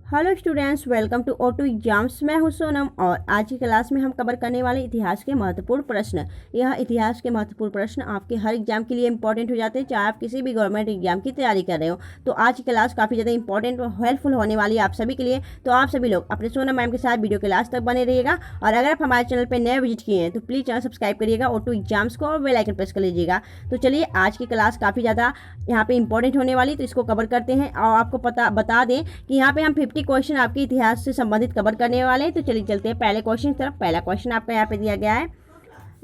Hello students, welcome to auto exams. मैं हूं सोनम और आज की क्लास में हम कवर करने वाले इतिहास के महत्वपूर्ण प्रश्न। यह इतिहास के महत्वपूर्ण प्रश्न आपके हर एग्जाम के लिए इंपॉर्टेंट हो जाते हैं, चाहे आप किसी भी गवर्नमेंट एग्जाम की तैयारी कर रहे हो। तो आज की क्लास काफ़ी ज़्यादा इंपॉर्टेंट और हेल्पफुल होने वाली है आप सभी के लिए। तो आप सभी लोग अपने सोनम मैम के साथ वीडियो के लास्ट तक बने रहिएगा। और अगर आप हमारे चैनल पर नए विजिट किए हैं तो प्लीज़ चैनल सब्सक्राइब करिएगा, ऑटो एग्जाम्स को, और बेल आइकन प्रेस कर लीजिएगा। तो चलिए, आज की क्लास काफ़ी ज़्यादा यहाँ पे इंपॉर्टेंट होने वाली, तो इसको कवर करते हैं। और आपको बता दें कि यहाँ पे हम 50 क्वेश्चन आपके इतिहास से संबंधित कवर करने वाले हैं। तो चलिए चलते हैं पहले क्वेश्चन की तरफ। पहला क्वेश्चन आपका यहाँ पे दिया गया है,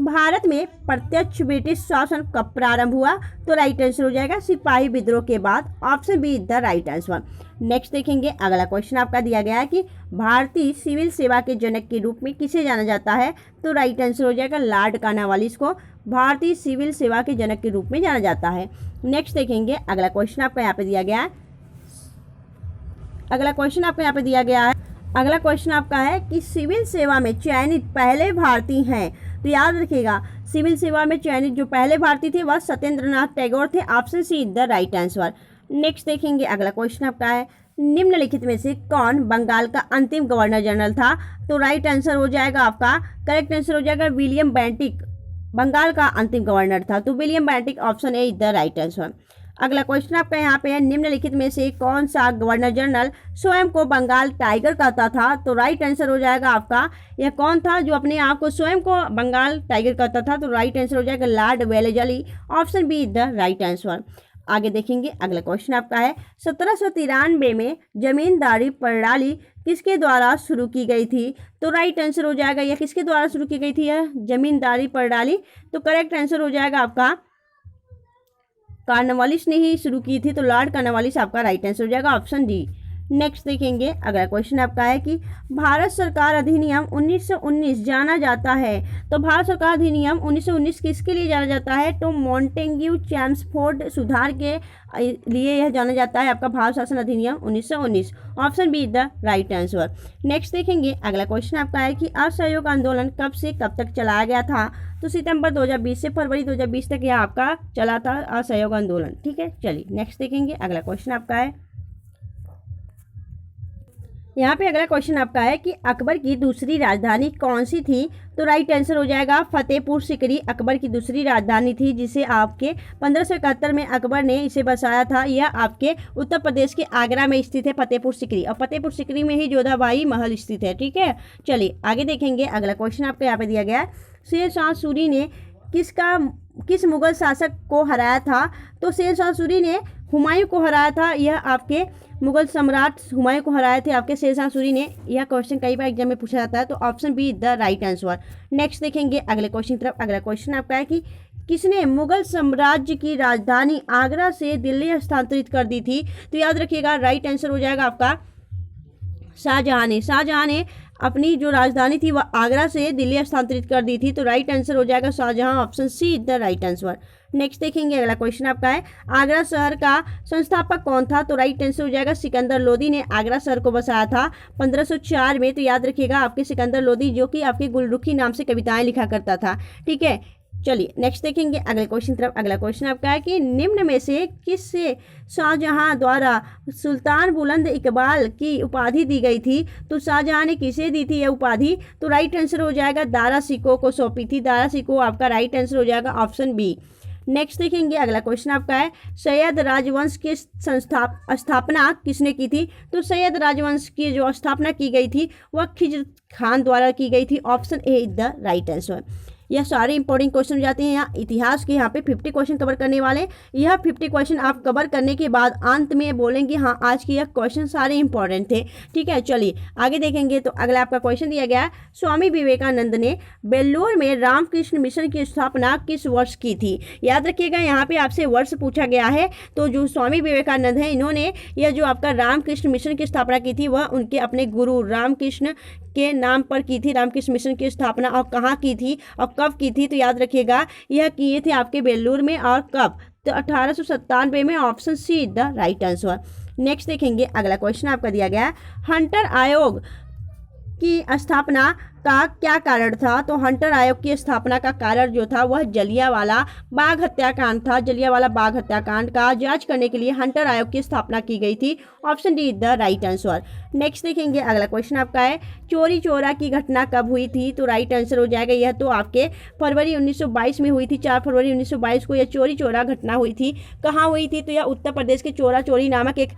भारत में प्रत्यक्ष ब्रिटिश शासन कब प्रारंभ हुआ? तो राइट आंसर हो जाएगा सिपाही विद्रोह के बाद। Option be the right answer. Next देखेंगे, अगला क्वेश्चन आपका दिया गया है कि भारतीय सिविल सेवा के जनक के रूप में किसे जाना जाता है? तो राइट आंसर हो जाएगा लॉर्ड कॉर्नवालिस को भारतीय सिविल सेवा के जनक के रूप में जाना जाता है। नेक्स्ट देखेंगे, अगला क्वेश्चन आपका यहाँ पे दिया गया है। अगला क्वेश्चन आपका है कि सिविल सेवा में चयनित पहले भारतीय हैं। तो याद रखिएगा, सिविल सेवा में चयनित जो पहले भारतीय थे वह सत्येंद्रनाथ टैगोर थे। Option C the right answer. Next देखेंगे, अगला क्वेश्चन आपका है, निम्नलिखित में से कौन बंगाल का अंतिम गवर्नर जनरल था? तो राइट आंसर हो जाएगा आपका, करेक्ट आंसर हो जाएगा विलियम बेंटिक बंगाल का अंतिम गवर्नर था। तो William Bentinck, option A the right answer. अगला क्वेश्चन आपका यहाँ पे है, निम्नलिखित में से कौन सा गवर्नर जनरल स्वयं को बंगाल टाइगर कहता था? तो राइट आंसर हो जाएगा आपका, यह कौन था जो अपने आप को स्वयं को बंगाल टाइगर कहता था? तो राइट आंसर हो जाएगा Lord Wellesley. Option be the right answer. आगे देखेंगे, अगला क्वेश्चन आपका है, 1793 में जमींदारी प्रणाली किसके द्वारा शुरू की गई थी? तो राइट आंसर हो जाएगा, यह किसके द्वारा शुरू की गई थी यह जमींदारी प्रणाली? तो करेक्ट आंसर हो जाएगा आपका, कॉर्नवालिस ने ही शुरू की थी। तो लॉर्ड कॉर्नवालिस आपका राइट आंसर हो जाएगा, ऑप्शन डी। नेक्स्ट देखेंगे, अगला क्वेश्चन आपका है कि भारत सरकार अधिनियम 1919 जाना जाता है। तो भारत सरकार अधिनियम 1919 किसके लिए जाना जाता है? तो मॉन्टेग्यू चैम्सफोर्ड सुधार के लिए यह जाना जाता है आपका भारत शासन अधिनियम 1919। Option be the right answer. Next देखेंगे, अगला क्वेश्चन आपका है कि असहयोग आंदोलन कब से कब तक चलाया गया था? तो सितंबर 2020 से फरवरी 2020 तक यह आपका चला था असहयोग आंदोलन। ठीक है, चलिए नेक्स्ट देखेंगे, अगला क्वेश्चन आपका है, यहाँ पे अगला क्वेश्चन आपका है कि अकबर की दूसरी राजधानी कौन सी थी? तो राइट आंसर हो जाएगा फतेहपुर सिकरी अकबर की दूसरी राजधानी थी, जिसे आपके 1571 में अकबर ने इसे बसाया था। यह आपके उत्तर प्रदेश के आगरा में स्थित है फतेहपुर सिकरी, और फतेहपुर सिकरी में ही जोधाबाई महल स्थित है। ठीक है, चलिए आगे देखेंगे, अगला क्वेश्चन आपको यहाँ पे दिया गया है, शेर शाह सूरी ने किस मुगल शासक को हराया था? तो शेर शाह सूरी ने हुमायूं को हराया था। यह आपके मुगल सम्राट हुमायूं को हराए थे आपके शेर शाह सूरी ने। यह क्वेश्चन कई बार एग्जाम में पूछा जाता है। तो option be the right answer. Next देखेंगे, अगले क्वेश्चन की तरफ। अगला क्वेश्चन आपका है कि किसने मुगल साम्राज्य की राजधानी आगरा से दिल्ली हस्तांतरित कर दी थी? तो याद रखिएगा, राइट आंसर हो जाएगा आपका शाहजहां ने। शाहजहां ने अपनी जो राजधानी थी वह आगरा से दिल्ली हस्तांतरित कर दी थी। तो राइट आंसर हो जाएगा Shahjahan, option C the right answer. Next देखेंगे, अगला क्वेश्चन आपका है, आगरा शहर का संस्थापक कौन था? तो राइट आंसर हो जाएगा सिकंदर लोदी ने आगरा शहर को बसाया था 1504 में। तो याद रखिएगा, आपके सिकंदर लोदी जो कि आपके गुलरुखी नाम से कविताएं लिखा करता था। ठीक है, चलिए नेक्स्ट देखेंगे, अगले क्वेश्चन तरफ। अगला क्वेश्चन आपका है कि निम्न में से किससे शाहजहां द्वारा सुल्तान बुलंद इकबाल की उपाधि दी गई थी? तो शाहजहां ने किसे दी थी यह उपाधि? तो राइट आंसर हो जाएगा दारा सिकोह को सौंपी थी। दारा सिकोह आपका राइट आंसर हो जाएगा, ऑप्शन बी। नेक्स्ट देखेंगे, अगला क्वेश्चन आपका है, सैयद राजवंश की स्थापना किसने की थी? तो सैयद राजवंश की जो स्थापना की गई थी वह खिज्र खान द्वारा की गई थी। Option A is the right answer. यह सारे इंपॉर्टेंट क्वेश्चन हो जाते हैं। यहाँ इतिहास के यहाँ पे 50 क्वेश्चन कवर करने वाले। यह 50 क्वेश्चन आप कवर करने के बाद अंत में बोलेंगे हाँ आज के यह क्वेश्चन सारे इंपॉर्टेंट थे। ठीक है, चलिए आगे देखेंगे। तो अगला आपका क्वेश्चन दिया गया है, स्वामी विवेकानंद ने बेल्लूर में रामकृष्ण मिशन की स्थापना किस वर्ष की थी? याद रखिएगा, यहाँ पे आपसे वर्ष पूछा गया है। तो जो स्वामी विवेकानंद हैं, इन्होंने यह जो आपका रामकृष्ण मिशन की स्थापना की थी वह उनके अपने गुरु रामकृष्ण के नाम पर की थी। रामकृष्ण मिशन की स्थापना और कहाँ की थी और कब की थी? तो याद रखिएगा, यह किए थे आपके बेल्लूर में। और कब? तो 1897 में। Option C the right answer. Next देखेंगे, अगला क्वेश्चन आपका दिया गया है, हंटर आयोग की स्थापना का क्या कारण था? तो हंटर आयोग की स्थापना का कारण जो था वह जलियांवाला बाग हत्याकांड था। जलियांवाला बाग हत्याकांड का जांच करने के लिए हंटर आयोग की स्थापना की गई थी। Option D the right answer. Next देखेंगे, अगला क्वेश्चन आपका है चोरी चोरा की घटना कब हुई थी? तो राइट आंसर हो जाएगा यह तो आपके फरवरी 1922 में हुई थी। 4 फरवरी 1922 को यह चोरी चोरा घटना हुई थी। कहाँ हुई थी? तो यह उत्तर प्रदेश के चोरा चोरी नामक एक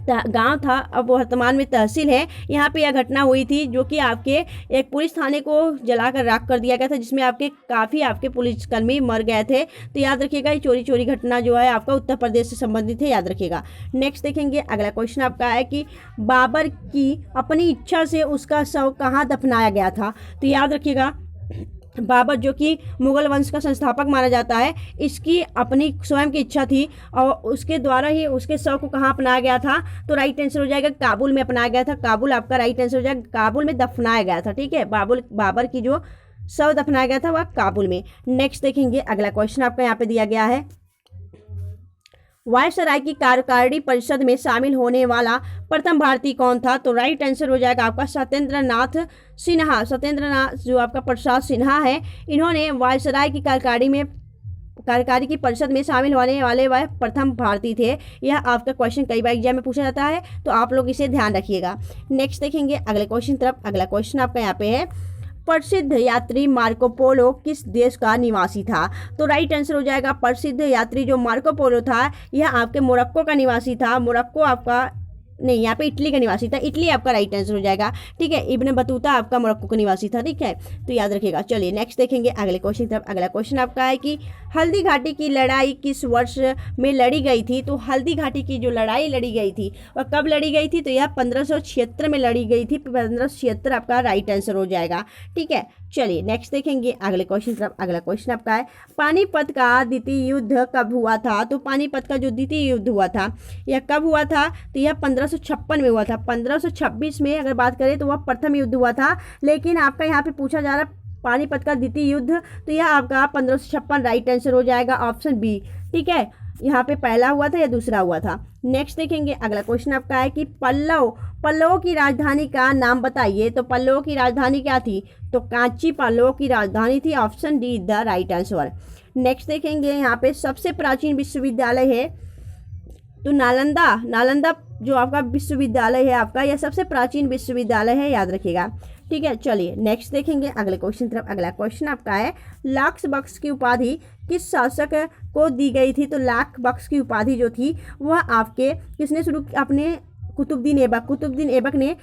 गांव था, अब वर्तमान में तहसील है। यहाँ पे यह घटना हुई थी जो कि आपके एक पुलिस थाने को जलाकर राख कर दिया गया था, जिसमें काफ़ी आपके पुलिसकर्मी मर गए थे। तो याद रखिएगा ये चोरी चोरी घटना जो है आपका उत्तर प्रदेश से संबंधित है, याद रखिएगा। नेक्स्ट देखेंगे, अगला क्वेश्चन आपका है कि बाबर की अपनी इच्छा से उसका शव कहाँ दफनाया गया था? तो याद रखिएगा बाबर जो कि मुगल वंश का संस्थापक माना जाता है, इसकी अपनी स्वयं की इच्छा थी और उसके द्वारा ही उसके शव को कहाँ अपनाया गया था? तो राइट आंसर हो जाएगा काबुल में अपनाया गया था। काबुल आपका राइट आंसर हो जाएगा, काबुल में दफनाया गया था। ठीक है, बाबर की जो शव दफनाया गया था वह काबुल में। नेक्स्ट देखेंगे, अगला क्वेश्चन आपका यहाँ पे दिया गया है वायसराय की कार्यकारिणी परिषद में शामिल होने वाला प्रथम भारतीय कौन था? तो राइट आंसर हो जाएगा आपका सत्येंद्रनाथ सिन्हा। सत्येंद्रनाथ जो आपका प्रसाद सिन्हा है, इन्होंने वायसराय की कार्यकारी की परिषद में शामिल होने वाले वह प्रथम भारतीय थे। यह आपका क्वेश्चन कई बार एग्जाम में पूछा जाता है, तो आप लोग इसे ध्यान रखिएगा। नेक्स्ट देखेंगे अगले क्वेश्चन तरफ। अगला क्वेश्चन आपका यहाँ पे है प्रसिद्ध यात्री मार्को पोलो किस देश का निवासी था? तो राइट आंसर हो जाएगा प्रसिद्ध यात्री जो मार्को पोलो था यह आपके मोरक्को का निवासी था। मोरक्को आपका नहीं, यहाँ पे इटली का निवासी था। इटली आपका राइट आंसर हो जाएगा। ठीक है, इब्न बतूता आपका मोरक्को का निवासी था। ठीक है, तो याद रखिएगा। चलिए नेक्स्ट देखेंगे अगले क्वेश्चन तरफ। अगला क्वेश्चन आपका है कि हल्दी घाटी की लड़ाई किस वर्ष में लड़ी गई थी? तो हल्दी घाटी की जो लड़ाई लड़ी गई थी वह कब लड़ी गई थी? तो यह 1576 में लड़ी गई थी। 1576 आपका राइट आंसर हो जाएगा। ठीक है, चलिए नेक्स्ट देखेंगे अगले क्वेश्चन तरफ। अगला क्वेश्चन आपका है पानीपत का द्वितीय युद्ध कब हुआ था? तो पानीपत का जो द्वितीय युद्ध हुआ था यह कब हुआ था? तो यह 1556 में हुआ था। 1526 में अगर बात करें तो वह प्रथम युद्ध हुआ था, लेकिन आपका यहाँ पे पूछा जा रहा है पानीपत का द्वितीय युद्ध, तो यह आपका 1556 राइट आंसर हो जाएगा, ऑप्शन बी। ठीक है, यहाँ पे पहला हुआ था या दूसरा हुआ था। नेक्स्ट देखेंगे अगला क्वेश्चन आपका है कि पल्लवों की राजधानी का नाम बताइए। तो पल्लवों की राजधानी क्या थी? तो कांची पल्लवों की राजधानी थी, option D the right answer. Next देखेंगे यहाँ पे सबसे प्राचीन विश्वविद्यालय है तो नालंदा जो आपका विश्वविद्यालय है आपका, यह सबसे प्राचीन विश्वविद्यालय है, याद रखिएगा। ठीक है, चलिए नेक्स्ट देखेंगे अगले क्वेश्चन तरफ। अगला क्वेश्चन आपका है लाख बख्श की उपाधि किस शासक को दी गई थी? तो लाख बख्श की उपाधि जो थी वह आपके किसने शुरू, अपने कुतुबुद्दीन ऐबक ने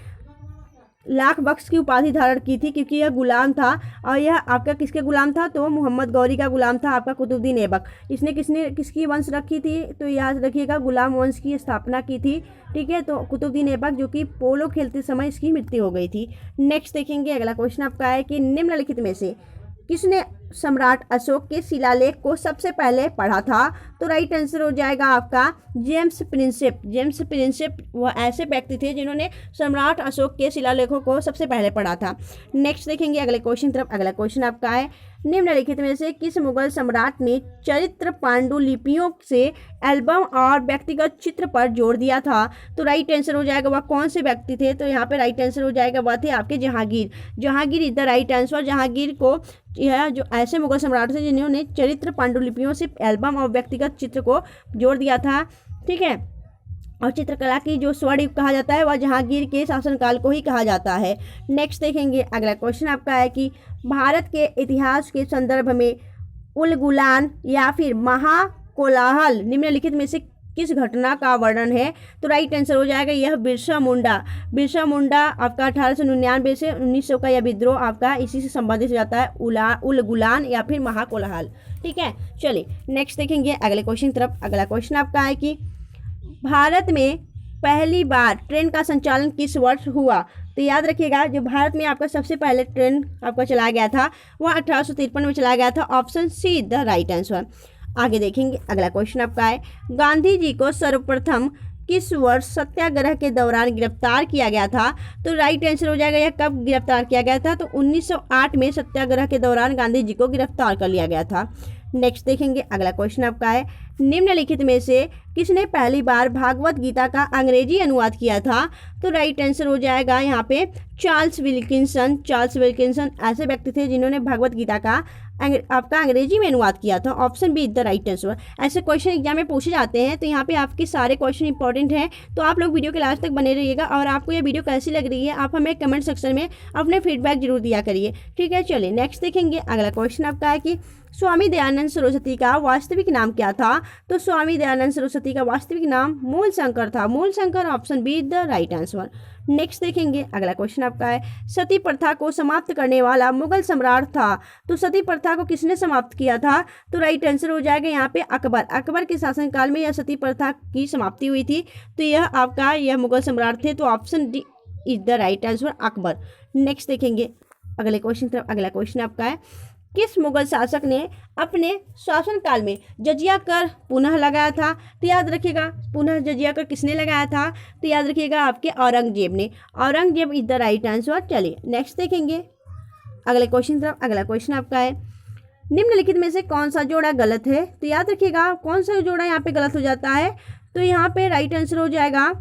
लाख बख्श की उपाधि धारण की थी, क्योंकि यह गुलाम था। और यह आपका किसके गुलाम था? तो मोहम्मद गौरी का गुलाम था आपका कुतुबुद्दीन ऐबक। इसने किसकी वंश रखी थी? तो याद रखिएगा गुलाम वंश की स्थापना की थी। ठीक है, तो कुतुबुद्दीन ऐबक जो कि पोलो खेलते समय इसकी मृत्यु हो गई थी। नेक्स्ट देखेंगे अगला क्वेश्चन आपका है कि निम्नलिखित में से किसने सम्राट अशोक के शिलालेख को सबसे पहले पढ़ा था? तो राइट आंसर हो जाएगा आपका जेम्स प्रिंसेप वह ऐसे व्यक्ति थे जिन्होंने सम्राट अशोक के शिलालेखों को सबसे पहले पढ़ा था। नेक्स्ट देखेंगे अगले क्वेश्चन तरफ। अगला क्वेश्चन आपका है निम्नलिखित में से किस मुगल सम्राट ने चरित्र पांडुलिपियों से एल्बम और व्यक्तिगत चित्र पर जोर दिया था? तो राइट आंसर हो जाएगा वह कौन से व्यक्ति थे? तो यहाँ पे राइट आंसर हो जाएगा वह थे आपके Jahangir is the right answer. Jahangir को यह जो ऐसे मुगल सम्राट थे जिन्होंने चरित्र पांडुलिपियों से एल्बम और व्यक्तिगत चित्र को जोड़ दिया था। ठीक है, और चित्रकला की जो स्वर्ण युग कहा जाता है वह जहांगीर के शासनकाल को ही कहा जाता है। नेक्स्ट देखेंगे अगला क्वेश्चन आपका है कि भारत के इतिहास के संदर्भ में उलगुलान या फिर महाकोलाहल निम्नलिखित में से किस घटना का वर्णन है? तो राइट आंसर हो जाएगा यह बिरसा मुंडा आपका 1899 से 1900 का यह विद्रोह आपका इसी से संबंधित हो जाता है, उलगुलान या फिर महाकोलाहल। ठीक है, चलिए नेक्स्ट देखेंगे अगले क्वेश्चन तरफ। अगला क्वेश्चन आपका है कि भारत में पहली बार ट्रेन का संचालन किस वर्ष हुआ? तो याद रखिएगा जो भारत में आपका सबसे पहले ट्रेन आपका चलाया गया था वह 1853 में चलाया गया था, option C the right answer. आगे देखेंगे अगला क्वेश्चन आपका है गांधी जी को सर्वप्रथम किस वर्ष सत्याग्रह के दौरान गिरफ्तार किया गया था? तो राइट आंसर हो जाएगा यह कब गिरफ्तार किया गया था? तो 1908 में सत्याग्रह के दौरान गांधी जी को गिरफ्तार कर लिया गया था। नेक्स्ट देखेंगे अगला क्वेश्चन आपका है, निम्नलिखित में से किसने पहली बार भागवत गीता का अंग्रेजी अनुवाद किया था? तो राइट आंसर हो जाएगा यहाँ पे चार्ल्स विल्किंसन। चार्ल्स विल्किंसन ऐसे व्यक्ति थे जिन्होंने भगवत गीता का आपका अंग्रेजी में अनुवाद किया था। Option B is the right answer. ऐसे क्वेश्चन एग्जाम में पूछे जाते हैं, तो यहाँ पे आपके सारे क्वेश्चन इंपॉर्टेंट हैं, तो आप लोग वीडियो के लास्ट तक बने रहिएगा। और आपको ये वीडियो कैसी लग रही है आप हमें कमेंट सेक्शन में अपने फीडबैक जरूर दिया करिए, ठीक है। चलिए नेक्स्ट देखेंगे अगला क्वेश्चन आपका है कि स्वामी दयानंद सरस्वती का वास्तविक नाम क्या था? तो स्वामी दयानंद सरस्वती का वास्तविक नाम मूल शंकर था। मूल Shankar, option be the right answer. Next देखेंगे अगला क्वेश्चन आपका है, सती प्रथा को समाप्त करने वाला मुगल सम्राट था। तो सती प्रथा को किसने समाप्त किया था? तो राइट आंसर हो जाएगा यहाँ पे अकबर। अकबर के शासनकाल में यह सती प्रथा की समाप्ति हुई थी, तो यह मुगल सम्राट थे, तो option D is the right answer Akbar. Next देखेंगे अगले क्वेश्चन तरफ। अगला क्वेश्चन आपका है, किस मुगल शासक ने अपने शासनकाल में जजिया कर पुनः लगाया था? तो याद रखिएगा पुनः जजिया कर किसने लगाया था? तो याद रखिएगा आपके औरंगजेब ने। Aurangzeb is the right answer. चलिए नेक्स्ट देखेंगे अगले क्वेश्चन तरफ। अगला क्वेश्चन आपका है, निम्नलिखित में से कौन सा जोड़ा गलत है? तो याद रखिएगा कौन सा जोड़ा यहाँ पे गलत हो जाता है? तो यहाँ पे राइट आंसर हो जाएगा,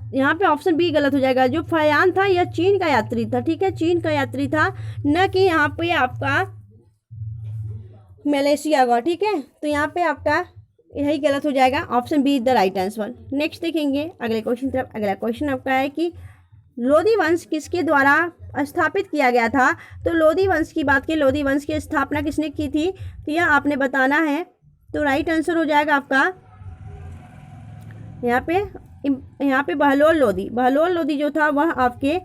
यहाँ पे ऑप्शन बी गलत हो जाएगा। जो फयान था यह चीन का यात्री था, ठीक है, चीन का यात्री था, न कि यहाँ पे आपका मलेशिया का, ठीक है। तो यहाँ पे आपका यही गलत हो जाएगा, option B is the right answer. Next देखेंगे अगले क्वेश्चन तरफ। अगला क्वेश्चन आपका है कि लोधी वंश किसके द्वारा स्थापित किया गया था? तो लोधी वंश की बात की, लोधी वंश की स्थापना किसने की थी? तो यह आपने बताना है। तो राइट आंसर हो जाएगा आपका यहाँ पे बहलोल लोधी। बहलोल लोधी जो था वह आपके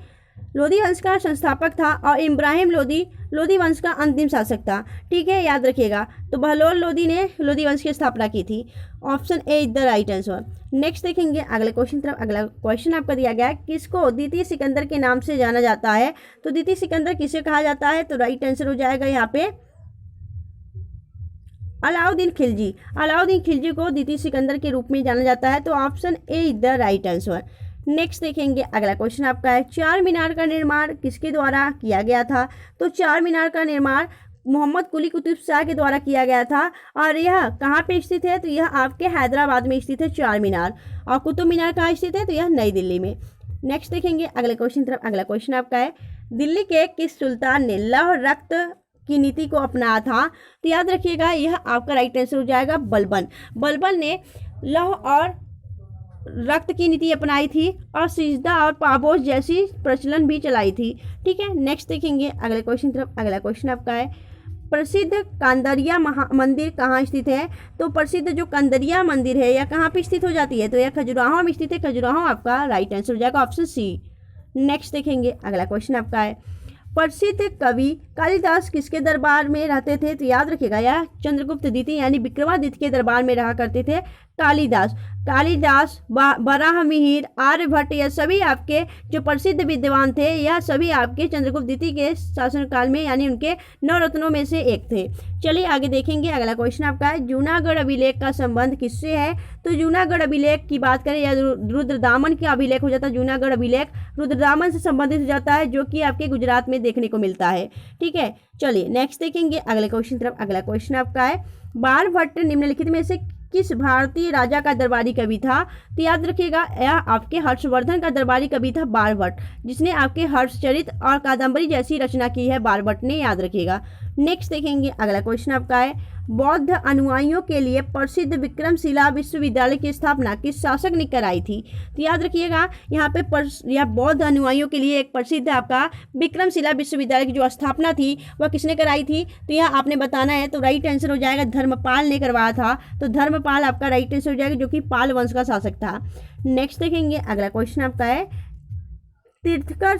लोधी वंश का संस्थापक था, और इब्राहिम लोधी लोधी वंश का अंतिम शासक था, ठीक है, याद रखिएगा। तो बहलोल लोधी ने लोधी वंश की स्थापना की थी। Option A is the right answer. Next देखेंगे अगले क्वेश्चन तरफ। अगला क्वेश्चन आपका दिया गया है, किसको द्वितीय सिकंदर के नाम से जाना जाता है? तो द्वितीय सिकंदर किसे कहा जाता है? तो राइट आंसर हो जाएगा यहाँ पे अलाउद्दीन खिलजी। अलाउद्दीन खिलजी को द्वितीय सिकंदर के रूप में जाना जाता है, तो option A is the right answer. Next देखेंगे अगला क्वेश्चन आपका है, चार मीनार का निर्माण किसके द्वारा किया गया था? तो चार मीनार का निर्माण मोहम्मद कुली कुतुब शाह के द्वारा किया गया था, और यह कहाँ पे स्थित है? तो यह आपके हैदराबाद में स्थित है चार मीनार। और कुतुब मीनार कहाँ स्थित है? तो यह नई दिल्ली में। नेक्स्ट देखेंगे अगले क्वेश्चन तरफ। अगला क्वेश्चन आपका है, दिल्ली के किस सुल्तान ने लौह रक्त की नीति को अपनाया था? तो याद रखिएगा यह आपका राइट आंसर हो जाएगा बलबन। बलबन ने लौह और रक्त की नीति अपनाई थी, और सिजदा और पाबोस जैसी प्रचलन भी चलाई थी, ठीक है। नेक्स्ट देखेंगे अगले क्वेश्चन तरफ। अगला क्वेश्चन आपका है, प्रसिद्ध कांदरिया मंदिर कहाँ स्थित है? तो प्रसिद्ध जो कांदरिया मंदिर है यह कहाँ पे स्थित हो जाती है? तो यह खजुराहो में स्थित है। खजुराहो आपका राइट आंसर हो जाएगा, ऑप्शन सी। नेक्स्ट देखेंगे अगला क्वेश्चन आपका है, प्रसिद्ध कवि कालिदास किसके दरबार में रहते थे? तो याद रखिएगा यह चंद्रगुप्त द्वितीय यानी विक्रमादित्य के दरबार में रहा करते थे कालिदास। कालिदास, वराहमिहिर, आर्यभट्ट, यह सभी आपके जो प्रसिद्ध विद्वान थे, यह सभी आपके चंद्रगुप्त द्वितीय के शासनकाल में यानी उनके नवरत्नों में से एक थे। चलिए आगे देखेंगे अगला क्वेश्चन आपका है, जूनागढ़ अभिलेख का संबंध किससे है? तो जूनागढ़ अभिलेख की बात करें या रुद्रदामन का अभिलेख हो जाता है। जूनागढ़ अभिलेख रुद्रदामन से संबंधित हो जाता है, जो कि आपके गुजरात में देखने को मिलता है, ठीक है। चलिए नेक्स्ट देखेंगे अगले क्वेश्चन तरफ। अगला क्वेश्चन आपका है, बाणभट्ट निम्नलिखित में से किस भारतीय राजा का दरबारी कवि था? तो याद रखिएगा यह आपके हर्षवर्धन का दरबारी कवि था बाणभट्ट, जिसने आपके हर्षचरित और कादंबरी जैसी रचना की है बाणभट्ट ने, याद रखिएगा। नेक्स्ट देखेंगे अगला क्वेश्चन आपका है, बौद्ध अनुयायियों के लिए प्रसिद्ध विक्रमशिला विश्वविद्यालय की स्थापना किस शासक ने कराई थी? तो याद रखिएगा यहाँ पे यह बौद्ध अनुयायियों के लिए एक प्रसिद्ध आपका विक्रमशिला विश्वविद्यालय की जो स्थापना थी वह किसने कराई थी? तो यह आपने बताना है। तो राइट आंसर हो जाएगा धर्मपाल ने करवाया था। तो धर्मपाल आपका राइट आंसर हो जाएगा, जो कि पाल वंश का शासक था। नेक्स्ट देखेंगे अगला क्वेश्चन आपका है, तीर्थंकर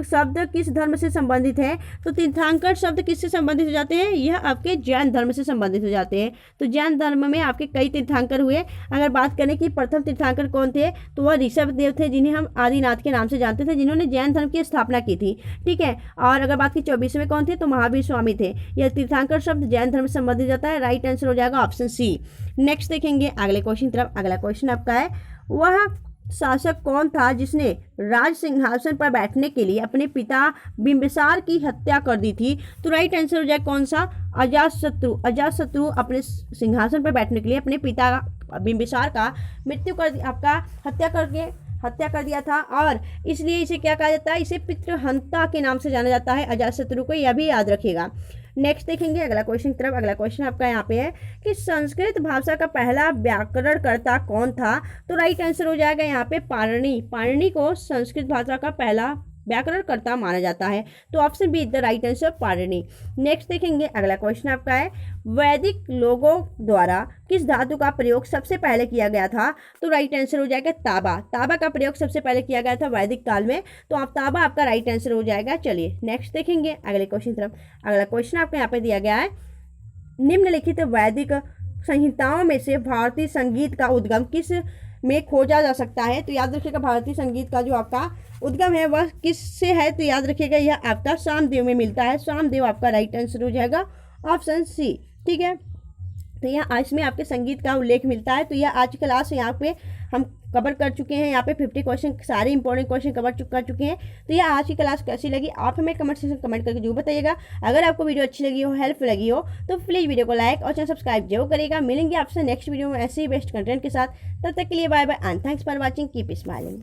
शब्द किस धर्म से संबंधित है? तो तीर्थंकर शब्द किससे संबंधित हो जाते हैं? यह आपके जैन धर्म से संबंधित हो जाते हैं। तो जैन धर्म में आपके कई तीर्थंकर हुए। अगर बात करें कि प्रथम तीर्थंकर कौन थे, तो वह ऋषभ देव थे, जिन्हें हम आदिनाथ के नाम से जानते थे, जिन्होंने जैन धर्म की स्थापना की थी, ठीक है। और अगर बात की 24वें कौन थे, तो महावीर स्वामी थे। यह तीर्थंकर शब्द जैन धर्म से संबंधित जाता है। राइट आंसर हो जाएगा ऑप्शन सी। नेक्स्ट देखेंगे अगले क्वेश्चन तरफ। अगला क्वेश्चन आपका है, वह शासक कौन था जिसने राज सिंहासन पर बैठने के लिए अपने पिता बिंबिसार की हत्या कर दी थी? तो राइट आंसर हो जाए कौन सा? अजातशत्रु। अजातशत्रु अपने सिंहासन पर बैठने के लिए अपने पिता बिंबिसार का मृत्यु कर आपका हत्या कर दिया था, और इसलिए इसे क्या कहा जाता है? इसे पितृहंता के नाम से जाना जाता है अजातशत्रु को, यह भी याद रखिएगा। नेक्स्ट देखेंगे अगला क्वेश्चन की तरफ। अगला क्वेश्चन आपका यहाँ पे है कि संस्कृत भाषा का पहला व्याकरणकर्ता कौन था? तो राइट आंसर हो जाएगा यहाँ पे पाणिनि। पाणिनि को संस्कृत भाषा का पहला व्याकरणकर्ता माना जाता है, तो option be the right answer Panini. Next देखेंगे अगला क्वेश्चन आपका है वैदिक लोगों द्वारा किस धातु का प्रयोग सबसे पहले किया गया था? तो राइट आंसर हो जाएगा तांबा। तांबा का प्रयोग सबसे पहले किया गया था वैदिक काल में, तो आप तांबा आपका राइट आंसर हो जाएगा। चलिए नेक्स्ट देखेंगे अगले क्वेश्चन तरफ। अगला क्वेश्चन आपको यहाँ पे दिया गया है निम्नलिखित वैदिक संहिताओं में से भारतीय संगीत का उद्गम किस में खोजा जा सकता है? तो याद रखिएगा भारतीय संगीत का जो आपका उद्गम है वह किससे है? तो याद रखिएगा यह आपका सामदेव में मिलता है। सामदेव आपका राइट आंसर हो जाएगा ऑप्शन सी। ठीक है, तो यह इसमें आपके संगीत का उल्लेख मिलता है। तो यह आज की क्लास यहाँ पे हम कवर कर चुके हैं। यहाँ पे 50 क्वेश्चन सारे इंपॉर्टेंट क्वेश्चन कर चुके हैं। तो यह आज की क्लास कैसी लगी आप हमें कमेंट सेक्शन कमेंट करके जरूर बताइएगा। अगर आपको वीडियो अच्छी लगी हो, हेल्प लगी हो, तो प्लीज़ वीडियो को लाइक और चैनल सब्सक्राइब जरूर करेगा। मिलेंगे आपसे नेक्स्ट वीडियो में ऐसे ही बेस्ट कंटेंट के साथ। तब तक के लिए bye bye and thanks for watching. Keep smiling.